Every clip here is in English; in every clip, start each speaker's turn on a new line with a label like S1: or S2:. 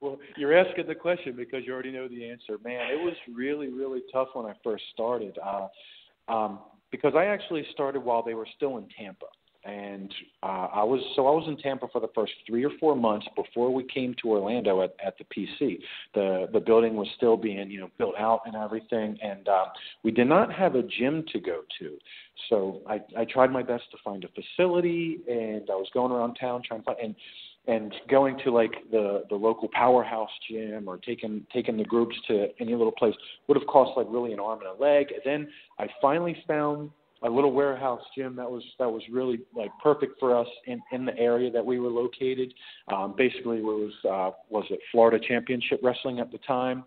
S1: Well, you're asking the question because you already know the answer. Man, it was really, really tough when I first started because I actually started while they were still in Tampa. And I was in Tampa for the first 3 or 4 months before we came to Orlando at the PC. The building was still being built out and everything, and we did not have a gym to go to. So I tried my best to find a facility, and I was going around town trying to find and going to like the local powerhouse gym or taking the groups to any little place would have cost like really an arm and a leg. And then I finally found a little warehouse gym that was really like perfect for us in the area that we were located. Basically, it was it Florida Championship Wrestling at the time,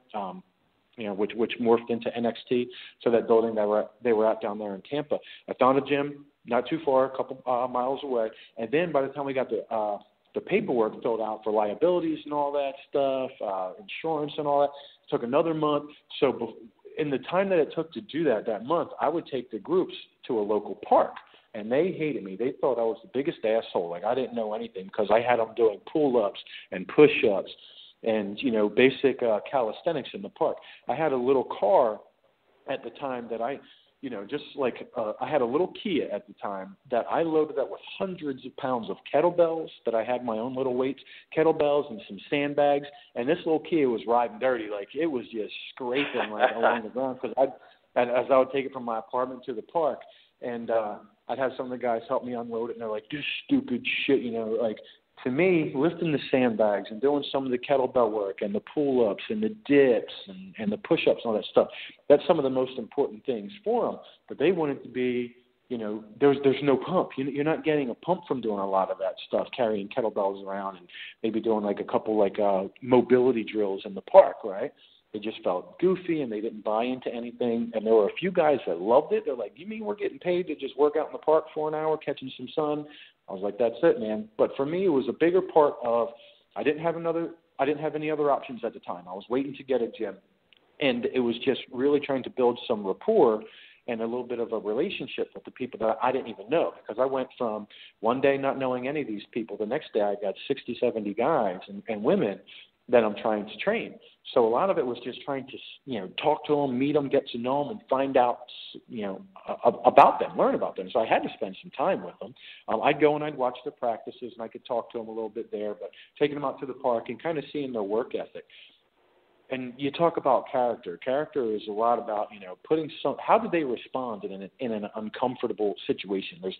S1: which morphed into NXT. So that building that they were at down there in Tampa, I found a gym not too far, a couple miles away. And then by the time we got the paperwork filled out for liabilities and all that stuff, insurance and all that, it took another month. So in the time that it took to do that month, I would take the groups to a local park, and they hated me. They thought I was the biggest asshole. Like I didn't know anything because I had them doing pull-ups and push-ups and, basic calisthenics in the park. I had a little car at the time that I had a little Kia at the time that I loaded up with hundreds of pounds of kettlebells that I had my own little weights, kettlebells and some sandbags. And this little Kia was riding dirty. Like it was just scraping along the ground because as I would take it from my apartment to the park, and I'd have some of the guys help me unload it, and they're like, "This stupid shit," like. To me, lifting the sandbags and doing some of the kettlebell work and the pull-ups and the dips and the push-ups and all that stuff, that's some of the most important things for them. But they want it to be, there's no pump. You're not getting a pump from doing a lot of that stuff, carrying kettlebells around and maybe doing like a couple mobility drills in the park, right? They just felt goofy and they didn't buy into anything. And there were a few guys that loved it. They're like, "You mean we're getting paid to just work out in the park for an hour, catching some sun?" I was like, "That's it, man." But for me, it was a bigger part of I didn't have any other options at the time. I was waiting to get a gym, and it was just really trying to build some rapport and a little bit of a relationship with the people that I didn't even know, because I went from one day not knowing any of these people. The next day I got 60, 70 guys and women that I'm trying to train. So a lot of it was just trying to, talk to them, meet them, get to know them, and find out, about them, learn about them. So I had to spend some time with them. I'd go and I'd watch their practices, and I could talk to them a little bit there, but taking them out to the park and kind of seeing their work ethic. And you talk about character. Character is a lot about, how do they respond in an uncomfortable situation? There's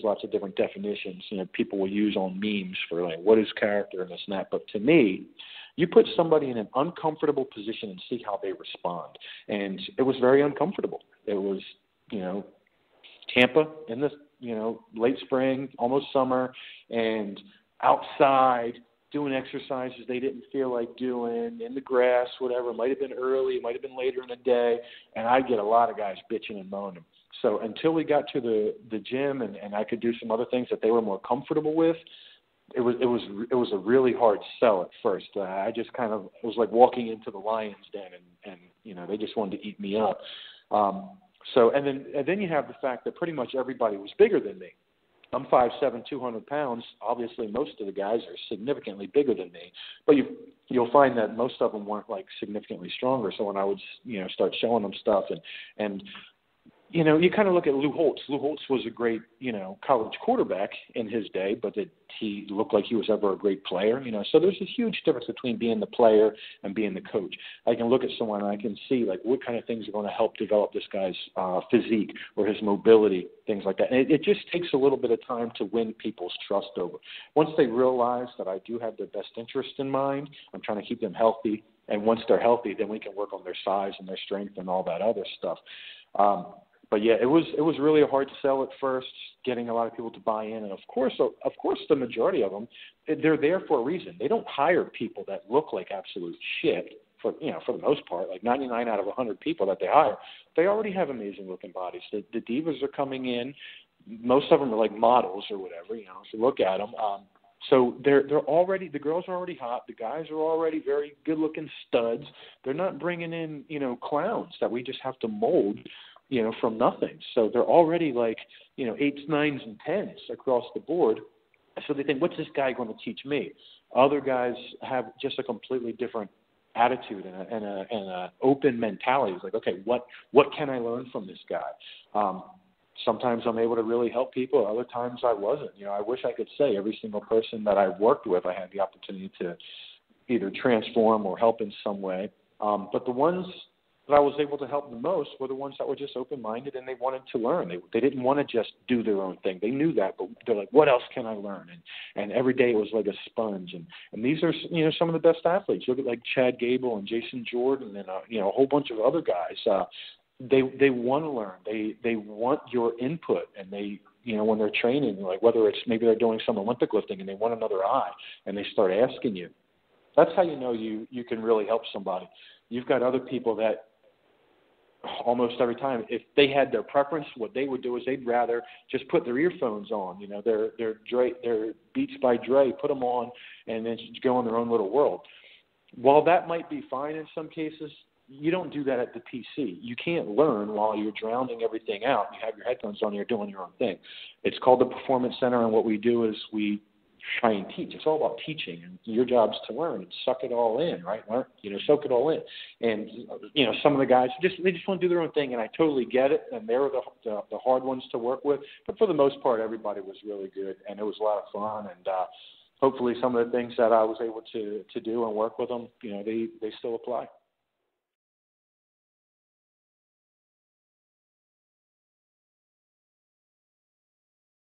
S1: lots of different definitions, people will use on memes for like, what is character and this and that. But to me, you put somebody in an uncomfortable position and see how they respond. And it was very uncomfortable. It was, Tampa in the, late spring, almost summer, and outside, doing exercises they didn't feel like doing, in the grass, whatever. It might have been early, it might have been later in the day, and I'd get a lot of guys bitching and moaning. So until we got to the gym and I could do some other things that they were more comfortable with, it was a really hard sell at first. I just it was like walking into the lion's den, and they just wanted to eat me up. And then you have the fact that pretty much everybody was bigger than me. I'm 5'7", 200 pounds. Obviously, most of the guys are significantly bigger than me, but you'll find that most of them weren't like significantly stronger. So when I would, start showing them stuff, and you kind of look at Lou Holtz. Lou Holtz was a great, college quarterback in his day, but he looked like he was ever a great player, So there's a huge difference between being the player and being the coach. I can look at someone and I can see, like, what kind of things are going to help develop this guy's physique or his mobility, things like that. And it just takes a little bit of time to win people's trust over. Once they realize that I do have their best interest in mind, I'm trying to keep them healthy. And once they're healthy, then we can work on their size and their strength and all that other stuff. But yeah, it was really hard to sell at first, getting a lot of people to buy in, and of course, the majority of them, they're there for a reason. They don't hire people that look like absolute shit. For the most part, like 99 out of 100 people that they hire, they already have amazing looking bodies. The divas are coming in. Most of them are like models or whatever. If you look at them. So they're already, the girls are already hot. The guys are already very good looking studs. They're not bringing in clowns that we just have to mold. From nothing. So they're already like, 8s, 9s, and 10s across the board. So they think, what's this guy going to teach me? Other guys have just a completely different attitude and a open mentality. It's like, okay, what can I learn from this guy? Sometimes I'm able to really help people. Other times I wasn't. I wish I could say every single person that I worked with, I had the opportunity to either transform or help in some way. But the ones that I was able to help the most were the ones that were just open-minded and they wanted to learn. They didn't want to just do their own thing. They knew that, but they're like, what else can I learn? And every day it was like a sponge. And these are, some of the best athletes. Look at like Chad Gable and Jason Jordan and, a whole bunch of other guys. They want to learn. They want your input, and they, when they're training, like whether it's maybe they're doing some Olympic lifting and they want another eye and they start asking you. That's how you know you can really help somebody. You've got other people that almost every time, if they had their preference, what they would do is they'd rather just put their earphones on, their Beats by Dre, put them on, and then just go in their own little world. While that might be fine in some cases, you don't do that at the PC. You can't learn while you're drowning everything out. You have your headphones on, you're doing your own thing. It's called the Performance Center, and what we do is we try and teach. It's all about teaching, and your job's to learn and suck it all in, right? Learn, soak it all in. And some of the guys they just want to do their own thing, and I totally get it. And they're the hard ones to work with. But for the most part, everybody was really good, and it was a lot of fun. And hopefully, some of the things that I was able to do and work with them, they still apply.